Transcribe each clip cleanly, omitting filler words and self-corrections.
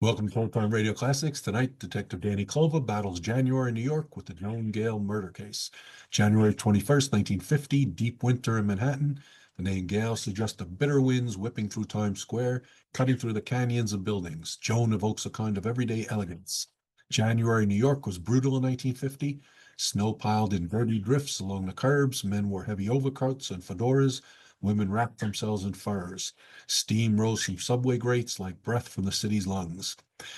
Welcome to Old Time Radio Classics. Tonight, Detective Danny Clover battles January in New York with the Joan Gale Murder Case. January 21st, 1950, deep winter in Manhattan. The name Gale suggests the bitter winds whipping through Times Square, cutting through the canyons of buildings. Joan evokes a kind of everyday elegance. January in New York was brutal in 1950. Snow piled in dirty drifts along the curbs. Men wore heavy overcoats and fedoras. Women wrapped themselves in furs. Steam rose from subway grates like breath from the city's lungs.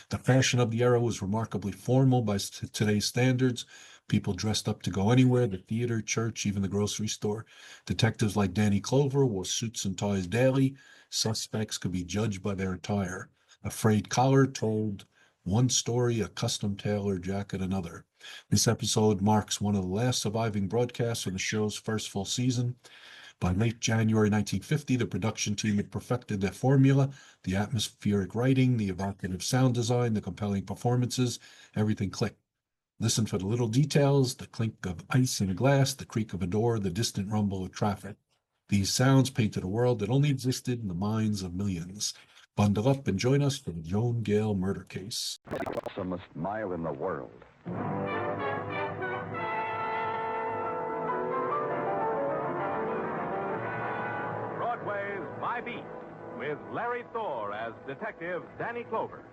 The fashion of the era was remarkably formal by today's standards. People dressed up to go anywhere, the theater, church, even the grocery store. Detectives like Danny Clover wore suits and ties daily. Suspects could be judged by their attire. A frayed collar told one story, a custom tailored jacket another. This episode marks one of the last surviving broadcasts from the show's first full season. By late January 1950, the production team had perfected their formula, the atmospheric writing, the evocative sound design, the compelling performances, everything clicked. Listen for the little details, the clink of ice in a glass, the creak of a door, the distant rumble of traffic. These sounds painted a world that only existed in the minds of millions. Bundle up and join us for the Joan Gale Murder Case. Awesomest mile in the world. Broadway's My Beat, with Larry Thor as Detective Danny Clover.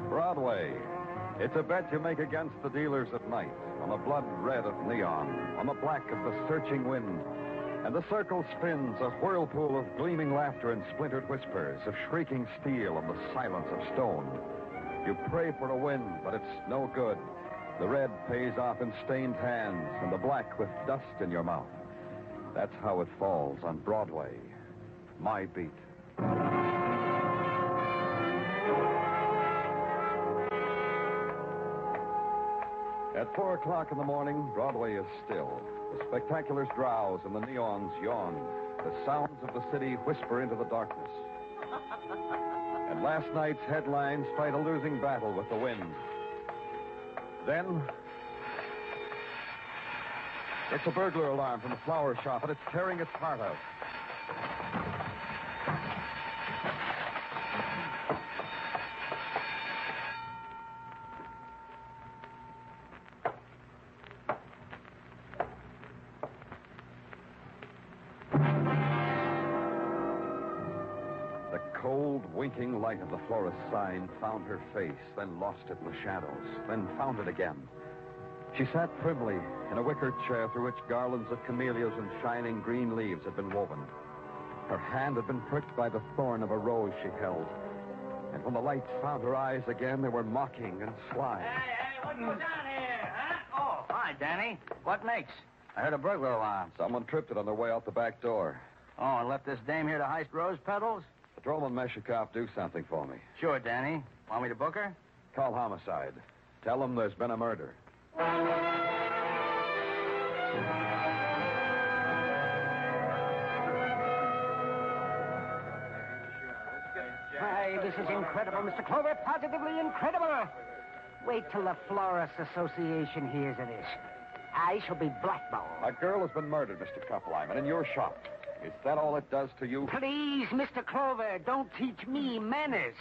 Broadway. It's a bet you make against the dealers at night, on the blood red of neon, on the black of the searching wind. And the circle spins, a whirlpool of gleaming laughter and splintered whispers, of shrieking steel and the silence of stone. You pray for a win, but it's no good. The red pays off in stained hands, and the black with dust in your mouth. That's how it falls on Broadway. My Beat. At 4 o'clock in the morning, Broadway is still. The spectaculars drowse and the neons yawn. The sounds of the city whisper into the darkness. And last night's headlines fight a losing battle with the wind. Then, it's a burglar alarm from the flower shop, and it's tearing its heart out. Cold, winking light of the florist's sign found her face, then lost it in the shadows, then found it again. She sat primly in a wicker chair through which garlands of camellias and shining green leaves had been woven. Her hand had been pricked by the thorn of a rose she held. And when the light found her eyes again, they were mocking and sly. Hey, what's going on here, huh? Oh, hi, Danny. What makes? I heard a burglar alarm. Someone tripped it on their way out the back door. Oh, and left this dame here to heist rose petals? Patrolman Meshikoff, do something for me. Sure, Danny. Want me to book her? Call homicide. Tell them there's been a murder. Why, this is incredible, Mr. Clover. Positively incredible. Wait till the Florist Association hears of this. I shall be blackballed. A girl has been murdered, Mr. Kuppelheim, in your shop. Is that all it does to you? Please, Mr. Clover, don't teach me manners.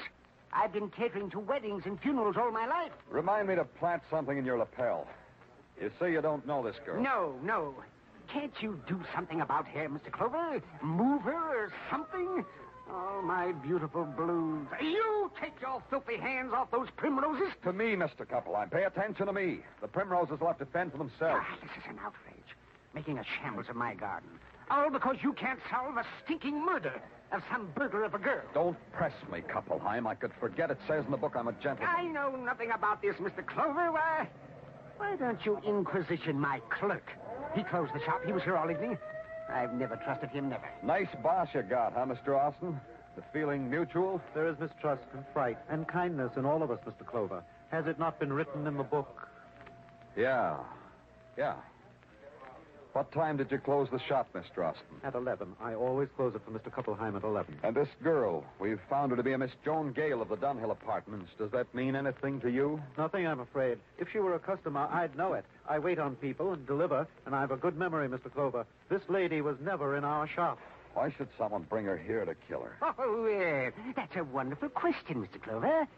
I've been catering to weddings and funerals all my life. Remind me to plant something in your lapel. You say you don't know this girl. No. Can't you do something about her, Mr. Clover? Move her or something? Oh, my beautiful blues. You take your filthy hands off those primroses. To me, Mr. Kuppelheim. Pay attention to me. The primroses will have to fend for themselves. This is an outrage. Making a shambles of my garden. All because you can't solve a stinking murder of some burglar of a girl. Don't press me, Kuppelheim. I could forget it says in the book I'm a gentleman. I know nothing about this, Mr. Clover. Why don't you inquisition my clerk? He closed the shop. He was here all evening. I've never trusted him, never. Nice boss you got, huh, Mr. Austin? The feeling mutual? There is mistrust and fright and kindness in all of us, Mr. Clover. Has it not been written in the book? Yeah. What time did you close the shop, Mr. Austin? At 11. I always close it for Mr. Couplheim at 11. And this girl, we've found her to be a Miss Joan Gale of the Dunhill Apartments. Does that mean anything to you? Nothing, I'm afraid. If she were a customer, I'd know it. I wait on people and deliver, and I have a good memory, Mr. Clover. This lady was never in our shop. Why should someone bring her here to kill her? Oh, that's a wonderful question, Mr. Clover.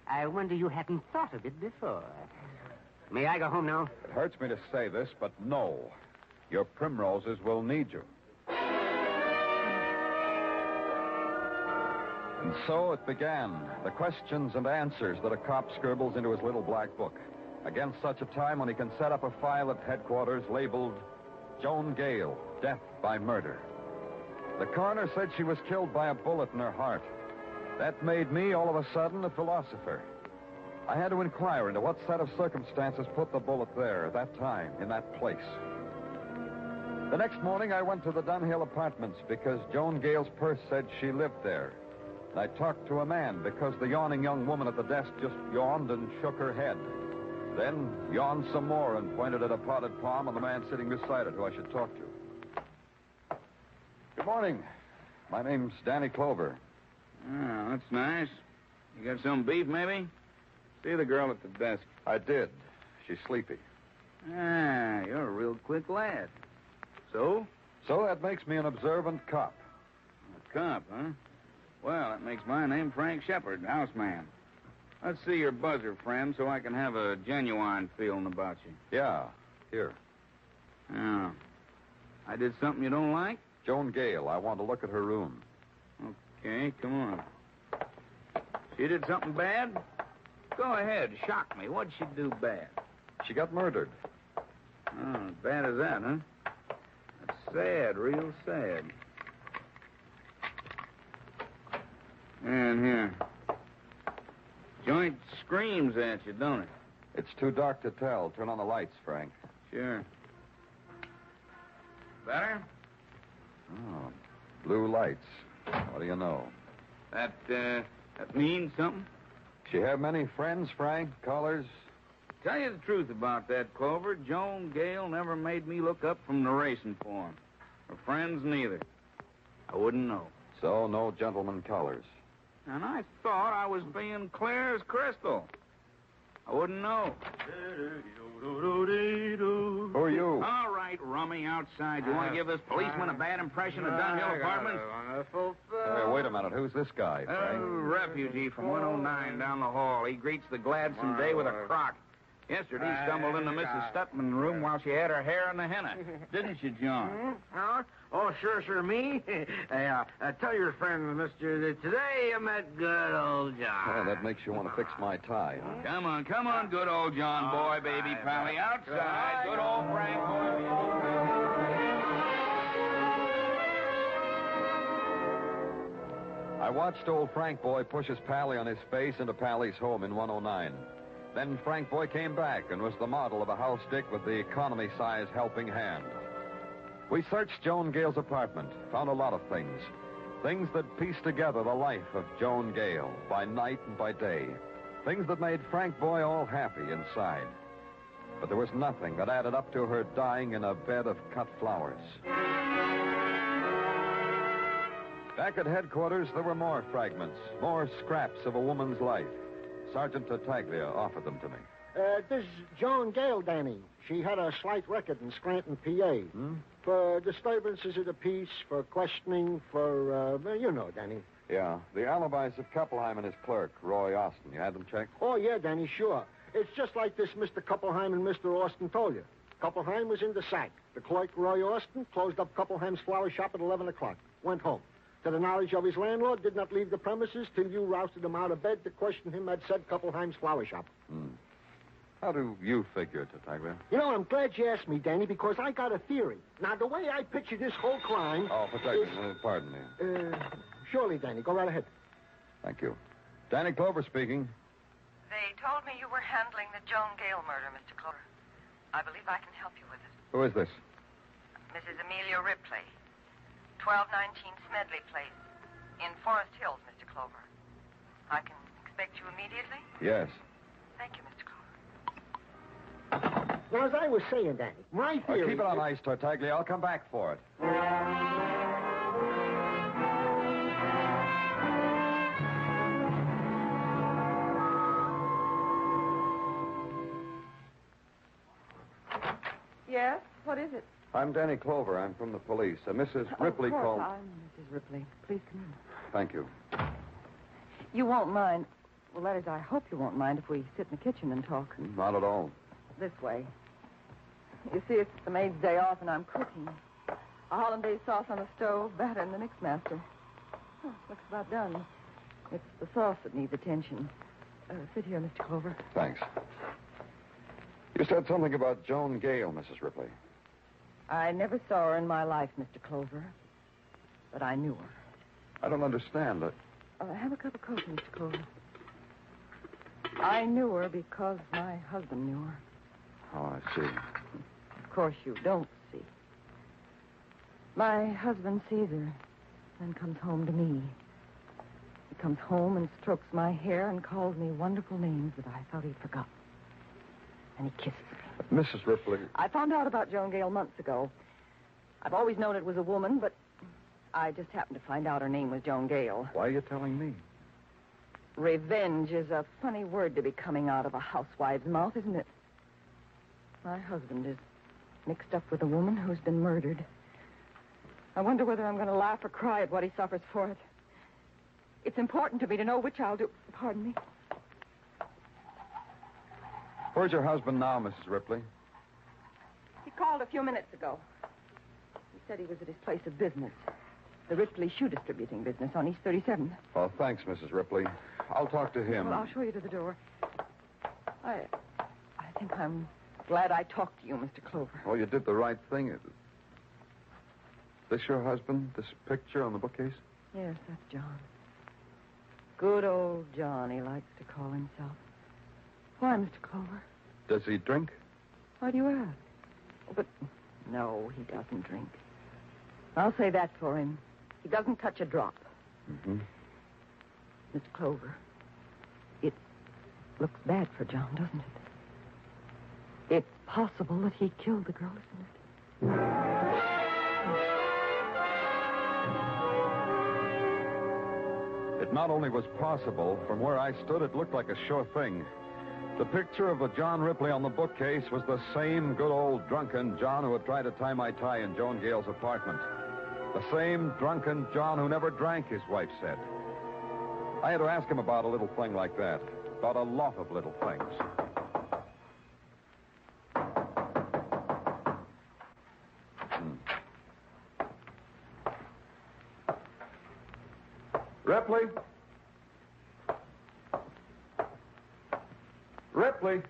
I wonder you hadn't thought of it before. May I go home now? It hurts me to say this, but no. Your primroses will need you. And so it began, the questions and answers that a cop scribbles into his little black book. Against such a time when he can set up a file at headquarters labeled Joan Gale, Death by Murder. The coroner said she was killed by a bullet in her heart. That made me, all of a sudden, a philosopher. I had to inquire into what set of circumstances put the bullet there at that time, in that place. The next morning, I went to the Dunhill Apartments because Joan Gale's purse said she lived there. I talked to a man because the yawning young woman at the desk just yawned and shook her head. Then yawned some more and pointed at a potted palm on the man sitting beside it who I should talk to. Good morning. My name's Danny Clover. Oh, that's nice. You got some beef, maybe? See the girl at the desk. I did. She's sleepy. Ah, you're a real quick lad. So? So that makes me an observant cop. A cop, huh? Well, that makes my name Frank Shepard, houseman. Let's see your buzzer, friend, so I can have a genuine feeling about you. Yeah, here. Oh. I did something you don't like? Joan Gale, I want to look at her room. Okay, come on. She did something bad? Go ahead, shock me. What'd she do bad? She got murdered. Oh, as bad as that, huh? That's sad, real sad. And here. Joint screams at you, don't it? It's too dark to tell. Turn on the lights, Frank. Sure. Better? Oh, blue lights. What do you know? That means something? She have many friends, Frank? Callers? Tell you the truth about that, Clover. Joan Gale never made me look up from the racing form. Her friends neither. I wouldn't know. So, no gentlemen callers. And I thought I was being clear as crystal. I wouldn't know. Who are you? All right, rummy outside. You want to give this policeman a bad impression of Dunhill Apartments? Wait a minute. Who's this guy, Frank? Refugee from 109 down the hall. He greets the gladsome day with a crock. Yesterday, he stumbled into Mrs. Stutman's room while she had her hair in the henna. Didn't you, John? Oh, sure, me. Tell your friend, mister, that today I met good old John. Oh, that makes you want to fix my tie, huh? Come on, good old John boy, baby pally. Outside, good old Frank boy. I watched old Frank Boy push his Pally on his face into Pally's home in 109. Then Frank Boy came back and was the model of a house dick with the economy-size helping hand. We searched Joan Gale's apartment, found a lot of things. Things that pieced together the life of Joan Gale by night and by day. Things that made Frank Boy all happy inside. But there was nothing that added up to her dying in a bed of cut flowers. Back at headquarters, there were more fragments, more scraps of a woman's life. Sergeant Tartaglia offered them to me. This is Joan Gale, Danny. She had a slight record in Scranton, PA. For disturbances of the peace, for questioning, for, you know, Danny. Yeah, the alibis of Couplheim and his clerk, Roy Austin. You had them checked? Oh, yeah, Danny, sure. It's just like this Mr. Couplheim and Mr. Austin told you. Couplheim was in the sack. The clerk, Roy Austin, closed up Couplheim's flower shop at 11 o'clock. Went home. To the knowledge of his landlord, did not leave the premises till you rousted him out of bed to question him at said Couplheim's flower shop. How do you figure, Tartaglia? You know, I'm glad you asked me, Danny, because I got a theory. Now, the way I picture this whole crime... Oh, Tartaglia, pardon me. Surely, Danny. Go right ahead. Thank you. Danny Clover speaking. They told me you were handling the Joan Gale murder, Mr. Clover. I believe I can help you with it. Who is this? Mrs. Amelia Ripley, 1219 Smedley Place, in Forest Hills, Mr. Clover. I can expect you immediately? Yes. Thank you, Mr. Clover. Now, as I was saying, Danny, my theory... Keep it on ice, Tartaglia. I'll come back for it. Yes? What is it? I'm Danny Clover. I'm from the police. Mrs. Ripley Of course, called... I'm Mrs. Ripley. Please come in. Thank you. You won't mind. Well, that is, I hope you won't mind if we sit in the kitchen and talk. Not at all. This way. You see, it's the maid's day off, and I'm cooking. A hollandaise sauce on the stove, batter in the mixmaster. Oh, looks about done. It's the sauce that needs attention. Sit here, Mr. Clover. Thanks. You said something about Joan Gale, Mrs. Ripley. I never saw her in my life, Mr. Clover. But I knew her. I don't understand it. Have a cup of coffee, Mr. Clover. I knew her because my husband knew her. Oh, I see. Of course you don't see. My husband sees her, then comes home to me. He comes home and strokes my hair and calls me wonderful names that I thought he'd forgotten. And he kisses me. Mrs. Ripley. I found out about Joan Gale months ago. I've always known it was a woman, but I just happened to find out her name was Joan Gale. Why are you telling me? Revenge is a funny word to be coming out of a housewife's mouth, isn't it? My husband is mixed up with a woman who's been murdered. I wonder whether I'm going to laugh or cry at what he suffers for it. It's important to me to know which I'll do. Pardon me. Where's your husband now, Mrs. Ripley? He called a few minutes ago. He said he was at his place of business. The Ripley shoe distributing business on East 37th. Oh, thanks, Mrs. Ripley. I'll talk to him. Well, I'll show you to the door. I think I'm glad I talked to you, Mr. Clover. Oh, you did the right thing. This your husband? This picture on the bookcase? Yes, that's John. Good old John, he likes to call himself. Why, Mr. Clover? Does he drink? Why do you ask? Oh, but no, he doesn't drink. I'll say that for him. He doesn't touch a drop. Mm-hmm. Mr. Clover, it looks bad for John, doesn't it? It's possible that he killed the girl, isn't it? It not only was possible, from where I stood, it looked like a sure thing. The picture of the John Ripley on the bookcase was the same good old drunken John who had tried to tie my tie in Joan Gale's apartment. The same drunken John who never drank, his wife said. I had to ask him about a little thing like that, about a lot of little things. Ripley? Ripley?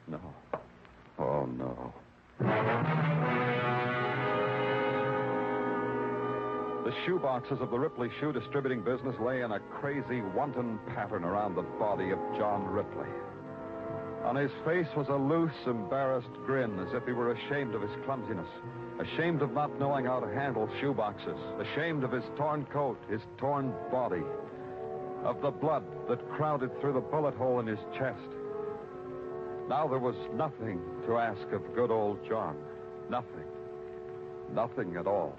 No. Oh, no. The shoe boxes of the Ripley shoe distributing business lay in a crazy, wanton pattern around the body of John Ripley. On his face was a loose, embarrassed grin, as if he were ashamed of his clumsiness, ashamed of not knowing how to handle shoe boxes, ashamed of his torn coat, his torn body, of the blood that crowded through the bullet hole in his chest. Now there was nothing to ask of good old John. Nothing. Nothing at all.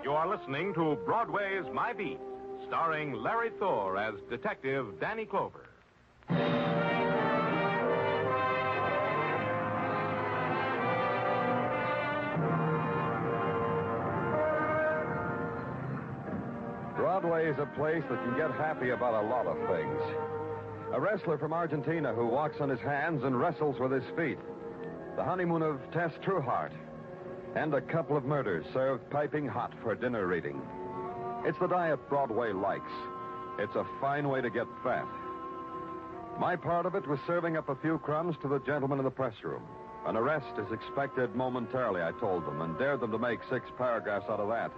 You are listening to Broadway's My Beat, starring Larry Thor as Detective Danny Clover. Broadway is a place that can get happy about a lot of things. A wrestler from Argentina who walks on his hands and wrestles with his feet. The honeymoon of Tess Trueheart. And a couple of murders served piping hot for dinner reading. It's the diet Broadway likes. It's a fine way to get fat. My part of it was serving up a few crumbs to the gentlemen in the press room. An arrest is expected momentarily, I told them, and dared them to make 6 paragraphs out of that.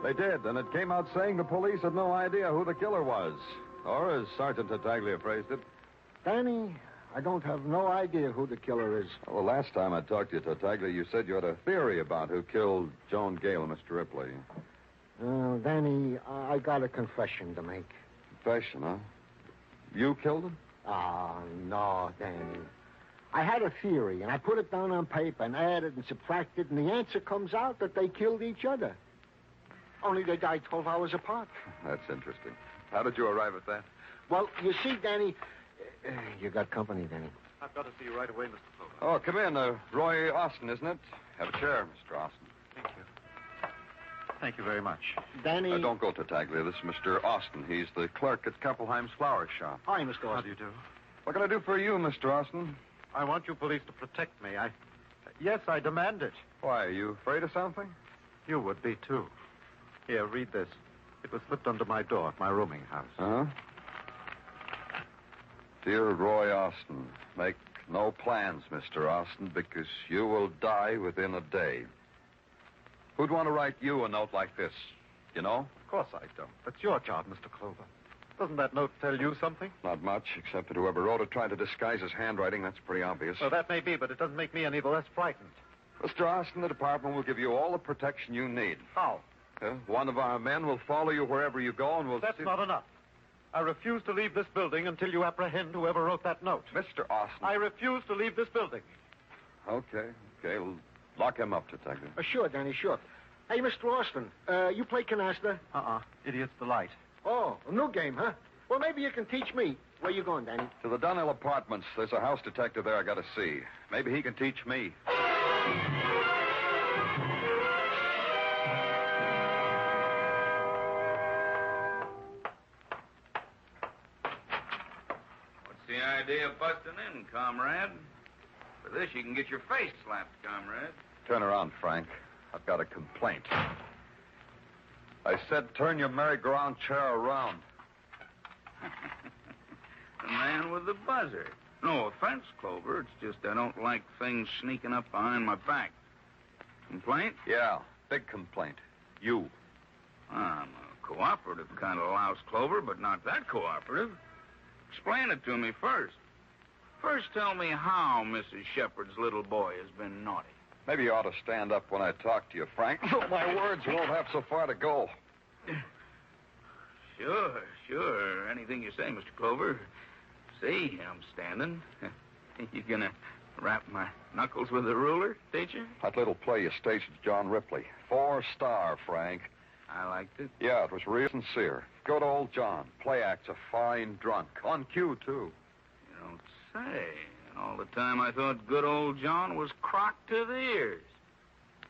They did, and it came out saying the police had no idea who the killer was. Or, as Sergeant Tartaglia phrased it. Danny, I don't have no idea who the killer is. Well, the last time I talked to you, Tartaglia, you said you had a theory about who killed Joan Gale, Mr. Ripley. Danny, I got a confession to make. Confession, huh? You killed him? No, Danny. I had a theory, and I put it down on paper and added and subtracted, and the answer comes out that they killed each other. Only they died 12 hours apart. That's interesting. How did you arrive at that? Well, you see, Danny... you got company, Danny. I've got to see you right away, Mr. Clover. Oh, come in. Roy Austin, isn't it? Have a chair, Mr. Austin. Thank you. Thank you very much. Danny... Don't go, Tartaglia. This is Mr. Austin. He's the clerk at Keppelheim's flower shop. Hi, Mr. Austin. How do you do? What can I do for you, Mr. Austin? I want you police to protect me. Yes, I demand it. Why, are you afraid of something? You would be, too. Here, read this. It was slipped under my door at my rooming house. Huh? Dear Roy Austin, make no plans, Mr. Austin, because you will die within a day. Who'd want to write you a note like this? You know? Of course I don't. That's your job, Mr. Clover. Doesn't that note tell you something? Not much, except that whoever wrote it tried to disguise his handwriting. That's pretty obvious. Well, that may be, but it doesn't make me any the less frightened. Mr. Austin, the department will give you all the protection you need. How? One of our men will follow you wherever you go and will... That's not enough. I refuse to leave this building until you apprehend whoever wrote that note. Mr. Austin... I refuse to leave this building. Okay. Well, lock him up, Detective. Sure, Danny, sure. Hey, Mr. Austin, you play canasta? Idiot's delight. Oh, a new game, huh? Well, maybe you can teach me. Where you going, Danny? To the Dunhill Apartments. There's a house detective there I got to see. Maybe he can teach me. What's the idea of busting in, comrade? For this, you can get your face slapped, comrade. Turn around, Frank. I've got a complaint. I said turn your merry-go-round chair around. The man with the buzzer. No offense, Clover. It's just I don't like things sneaking up behind my back. Complaint? Yeah, big complaint. You. I'm a cooperative kind of louse, Clover, but not that cooperative. Explain it to me first. First, tell me how Mrs. Shepard's little boy has been naughty. Maybe you ought to stand up when I talk to you, Frank. So my words won't have so far to go. Sure. Anything you say, Mr. Clover. See, I'm standing. You gonna wrap my knuckles with a ruler, teacher? That little play you staged with John Ripley. 4-star, Frank. I liked it. Yeah, it was real sincere. Good old John. Play act's a fine drunk. On cue, too. You don't say. And all the time I thought good old John was crocked to the ears.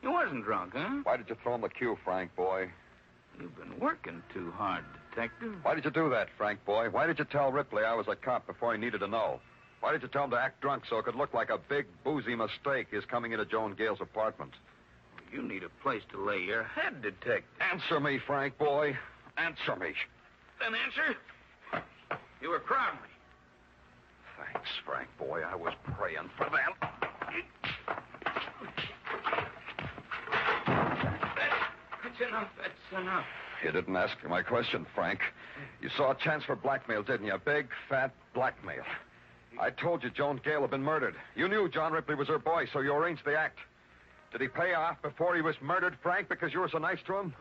He wasn't drunk, huh? Why did you throw him the cue, Frank, boy? You've been working too hard, Detective. Why did you do that, Frank, boy? Why did you tell Ripley I was a cop before he needed to know? Why did you tell him to act drunk so it could look like a big, boozy mistake his coming into Joan Gale's apartment? You need a place to lay your head, Detective. Answer me, Frank, boy. Answer me. Then answer. You were crowding me. Thanks, Frank, boy. I was praying for that. That's enough. You didn't ask me my question, Frank. You saw a chance for blackmail, didn't you? Big, fat blackmail. I told you Joan Gale had been murdered. You knew John Ripley was her boy, so you arranged the act. Did he pay off before he was murdered, Frank, because you were so nice to him?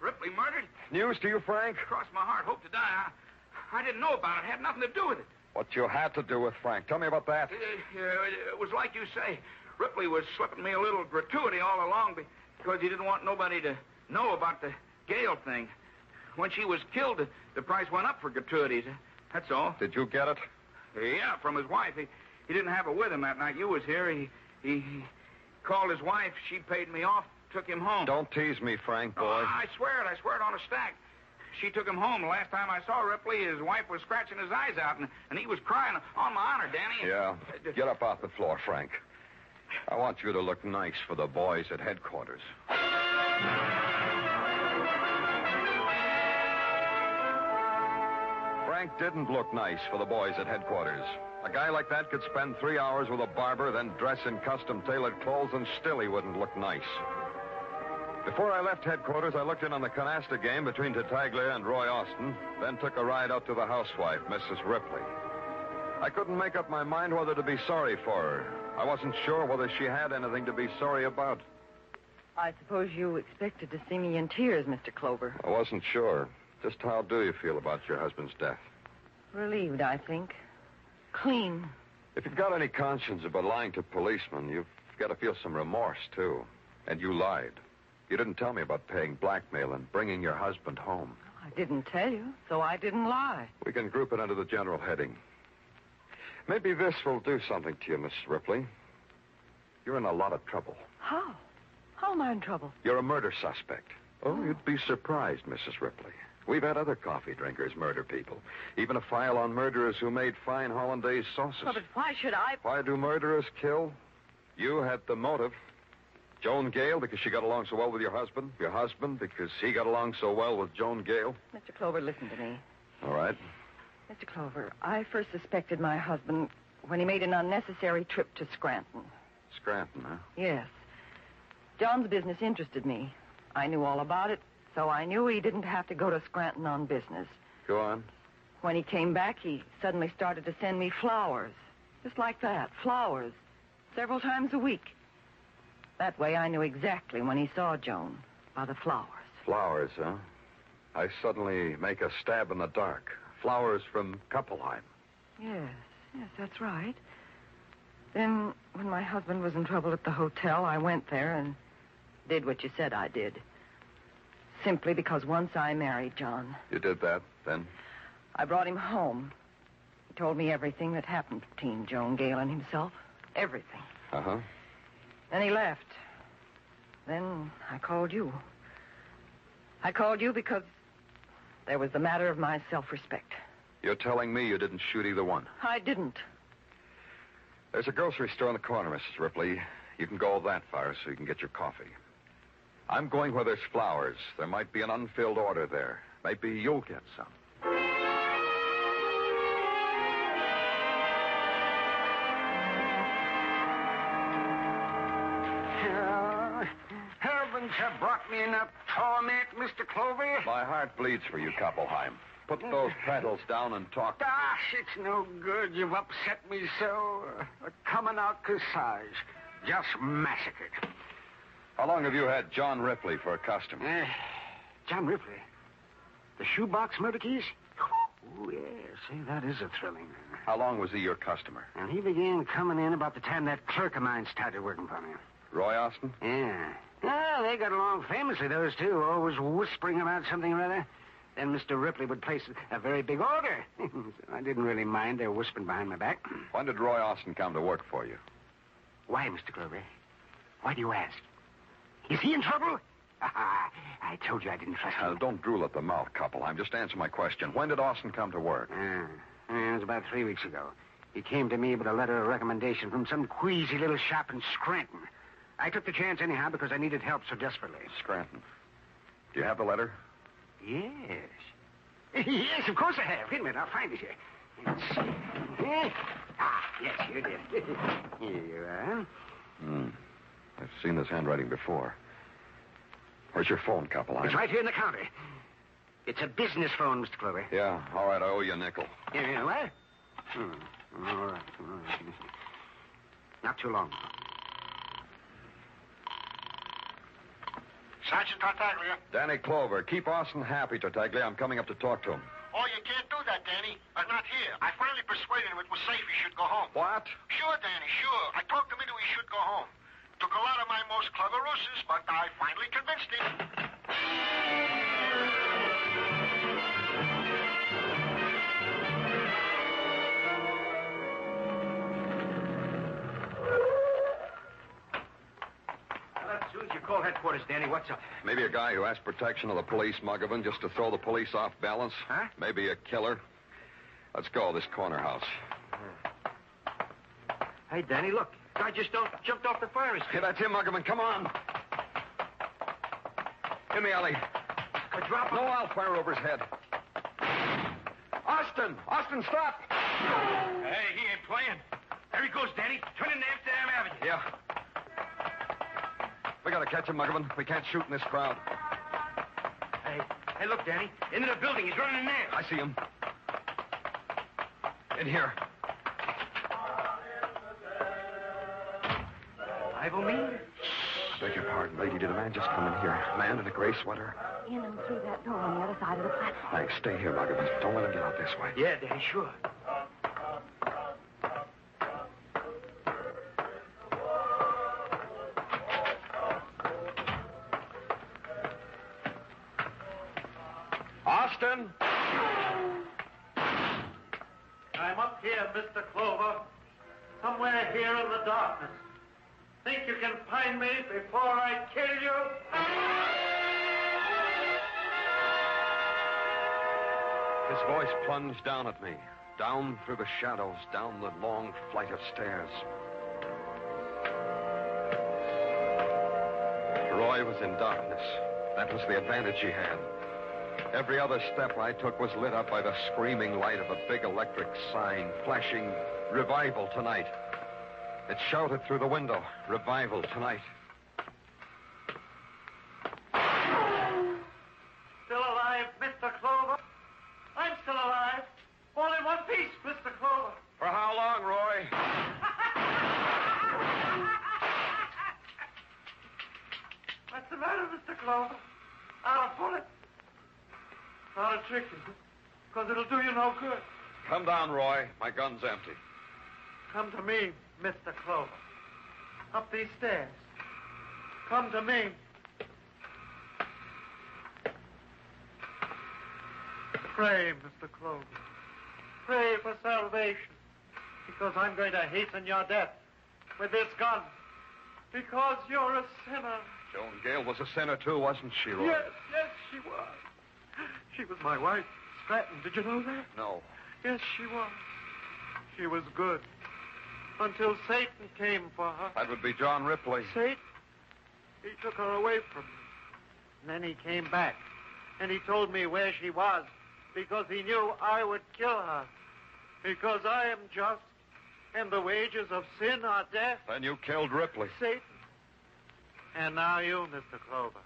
Ripley murdered? News to you, Frank? Cross my heart, hope to die. I didn't know about it. Had nothing to do with it. What you had to do with Frank. Tell me about that. It was like you say. Ripley was slipping me a little gratuity all along because he didn't want nobody to know about the Gale thing. When she was killed, the price went up for gratuities. That's all. Did you get it? Yeah, from his wife. He didn't have it with him that night. You was here. He called his wife. She paid me off, took him home. Don't tease me, Frank, boy. Oh, I swear it on a stack. She took him home. The last time I saw Ripley, his wife was scratching his eyes out, and he was crying. On my honor, Danny. Yeah. Get up off the floor, Frank. I want you to look nice for the boys at headquarters. Frank didn't look nice for the boys at headquarters. A guy like that could spend 3 hours with a barber, then dress in custom-tailored clothes, and still he wouldn't look nice. Before I left headquarters, I looked in on the canasta game between Tartaglia and Roy Austin, then took a ride out to the housewife, Mrs. Ripley. I couldn't make up my mind whether to be sorry for her. I wasn't sure whether she had anything to be sorry about. I suppose you expected to see me in tears, Mr. Clover. I wasn't sure. Just how do you feel about your husband's death? Relieved, I think. Clean. If you've got any conscience about lying to policemen, you've got to feel some remorse, too. And you lied. You didn't tell me about paying blackmail and bringing your husband home. I didn't tell you, so I didn't lie. We can group it under the general heading. Maybe this will do something to you, Miss Ripley. You're in a lot of trouble. How? How am I in trouble? You're a murder suspect. Oh, you'd be surprised, Mrs. Ripley. We've had other coffee drinkers murder people. Even a file on murderers who made fine hollandaise sauces. Well, but why should I... Why do murderers kill? You had the motive. Joan Gale, because she got along so well with your husband. Your husband, because he got along so well with Joan Gale. Mr. Clover, listen to me. All right. Mr. Clover, I first suspected my husband when he made an unnecessary trip to Scranton. Scranton, huh? Yes. John's business interested me. I knew all about it, so I knew he didn't have to go to Scranton on business. Go on. When he came back, he suddenly started to send me flowers. Just like that, flowers. Several times a week. That way I knew exactly when he saw Joan, by the flowers. Flowers, huh? I suddenly make a stab in the dark. Flowers from Kuppelheim. Yes, that's right. Then, when my husband was in trouble at the hotel, I went there and did what you said I did. Simply because once I married John. You did that, then? I brought him home. He told me everything that happened between Joan Gale and himself. Everything. Uh-huh. Then he left. Then I called you. I called you because there was the matter of my self-respect. You're telling me you didn't shoot either one? I didn't. There's a grocery store on the corner, Mrs. Ripley. You can go that far so you can get your coffee. I'm going where there's flowers. There might be an unfilled order there. Maybe you'll get some. Heavens have brought me enough torment, Mr. Clover. My heart bleeds for you, Kuppelheim. Put those petals down and talk. Gosh, it's no good. You've upset me so. A coming-out corsage. Just massacred. How long have you had John Ripley for a customer? John Ripley? The shoebox murder case? Oh, yes. See, that is a thrilling. How long was he your customer? And he began coming in about the time that clerk of mine started working for me. Roy Austin? Yeah. Yeah, they got along famously, those two, always whispering about something or other. Then Mr. Ripley would place a very big order. I didn't really mind their whispering behind my back. When did Roy Austin come to work for you? Why, Mr. Clover? Why do you ask? Is he in trouble? I told you I didn't trust him. Don't drool at the mouth, Kuppelheim. Just answer my question. When did Austin come to work? It was about 3 weeks ago. He came to me with a letter of recommendation from some queasy little shop in Scranton. I took the chance anyhow because I needed help so desperately. Scranton. Do you have the letter? Yes. Yes, of course I have. Wait a minute, I'll find it here. Let's see. Yes, you did. Here you are. I've seen this handwriting before. Where's your phone, Kuppelheim? It's right here in the counter. It's a business phone, Mr. Clover. Yeah, all right, I owe you a nickel. Yeah, what? All right. Not too long. Sergeant Tartaglia. Danny Clover. Keep Austin happy, Tartaglia. I'm coming up to talk to him. Oh, you can't do that, Danny. I'm not here. I finally persuaded him it was safe he should go home. What? Sure, Danny, sure. I talked him into he should go home. Took a lot of my most clever ruses, but I finally convinced him. As soon as you call headquarters, Danny, what's up? Maybe a guy who asked protection of the police, Muggavan, just to throw the police off balance. Huh? Maybe a killer. Let's go, this corner house. Hey, Danny, look. Guy just jumped off the fire escape. Hey, that's him, Muggavan. Come on. In the alley. Drop him. No, I'll fire over his head. Austin! Austin, stop! Hey, he ain't playing. There he goes, Danny. Turning to Amsterdam Avenue. Yeah. We gotta catch him, Muggavan. We can't shoot in this crowd. Hey, look, Danny. Into the building. He's running in there. I see him. In here. Ivo me? I beg your pardon, lady. Did a man just come in here? A man in a gray sweater? In and through that door on the other side of the platform. Thanks. Stay here, Muggavan. Don't let him get out this way. Yeah, Danny, sure. Austin! I'm up here, Mr. Clover. Somewhere here in the darkness. Think you can find me before I kill you? His voice plunged down at me, down through the shadows, down the long flight of stairs. Roy was in darkness. That was the advantage he had. Every other step I took was lit up by the screaming light of a big electric sign flashing, "Revival tonight." It shouted through the window, "Revival tonight." Still alive, Mr. Clover? I'm still alive. All in one piece, Mr. Clover. For how long, Roy? What's the matter, Mr. Clover? I'll pull it. Not a trick, because it'll do you no good. Come down, Roy. My gun's empty. Come to me, Mr. Clover. Up these stairs. Come to me. Pray, Mr. Clover. Pray for salvation, because I'm going to hasten your death with this gun, because you're a sinner. Joan Gale was a sinner, too, wasn't she, Roy? Yes, she was. She was my wife, Stratton. Did you know that? No. Yes, she was. She was good. Until Satan came for her. That would be John Ripley. Satan? He took her away from me. And then he came back. And he told me where she was. Because he knew I would kill her. Because I am just. And the wages of sin are death. Then you killed Ripley. Satan. And now you, Mr. Clover.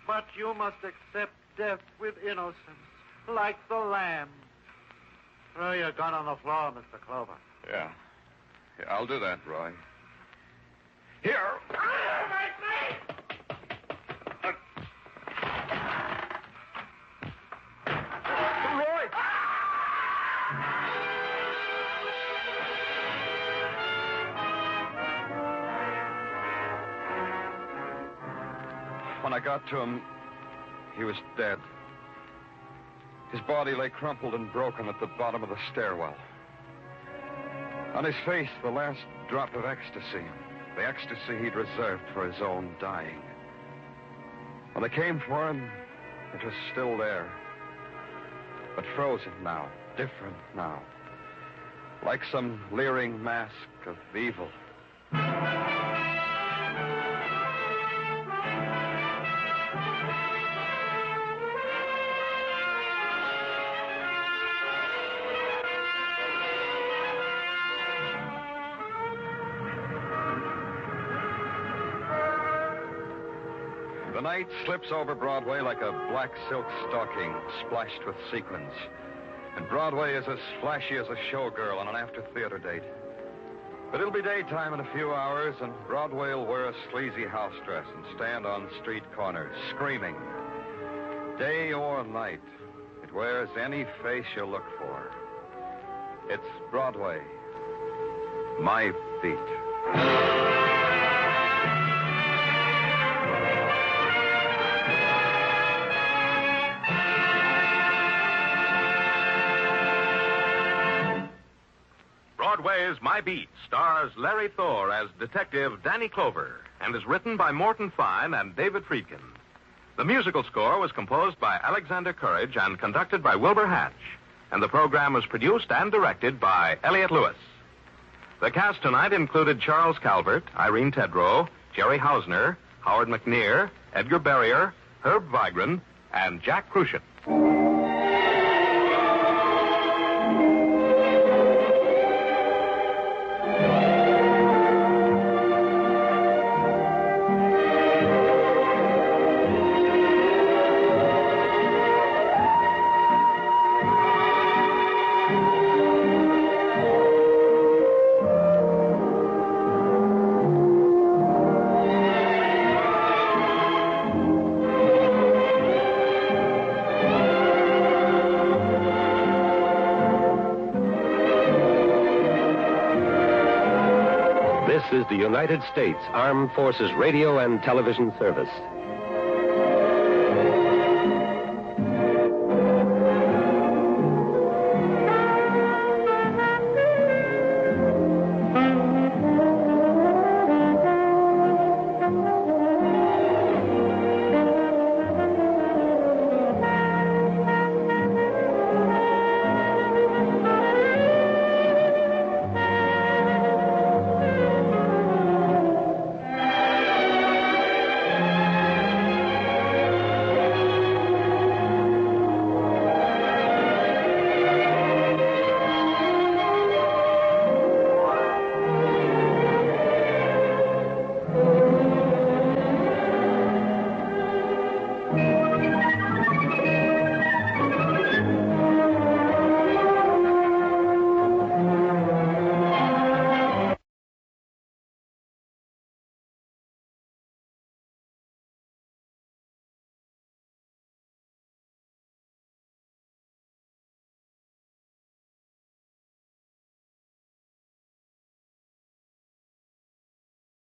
But you must accept death with innocence, like the lamb. Throw your gun on the floor, Mr. Clover. Yeah, I'll do that, Roy. Here. Roy! When I got to him, he was dead. His body lay crumpled and broken at the bottom of the stairwell. On his face, the last drop of ecstasy. The ecstasy he'd reserved for his own dying. When I came for him, it was still there. But frozen now, different now. Like some leering mask of evil. The night slips over Broadway like a black silk stocking splashed with sequins. And Broadway is as flashy as a showgirl on an after-theater date. But it'll be daytime in a few hours, and Broadway will wear a sleazy house dress and stand on street corners, screaming. Day or night, it wears any face you look for. It's Broadway, my beat. Broadway's My Beat stars Larry Thor as Detective Danny Clover and is written by Morton Fine and David Friedkin. The musical score was composed by Alexander Courage and conducted by Wilbur Hatch, and the program was produced and directed by Elliott Lewis. The cast tonight included Charles Calvert, Irene Tedrow, Jerry Hausner, Howard McNear, Edgar Barrier, Herb Vigran, and Jack Crucian. is the United States Armed Forces Radio and Television Service.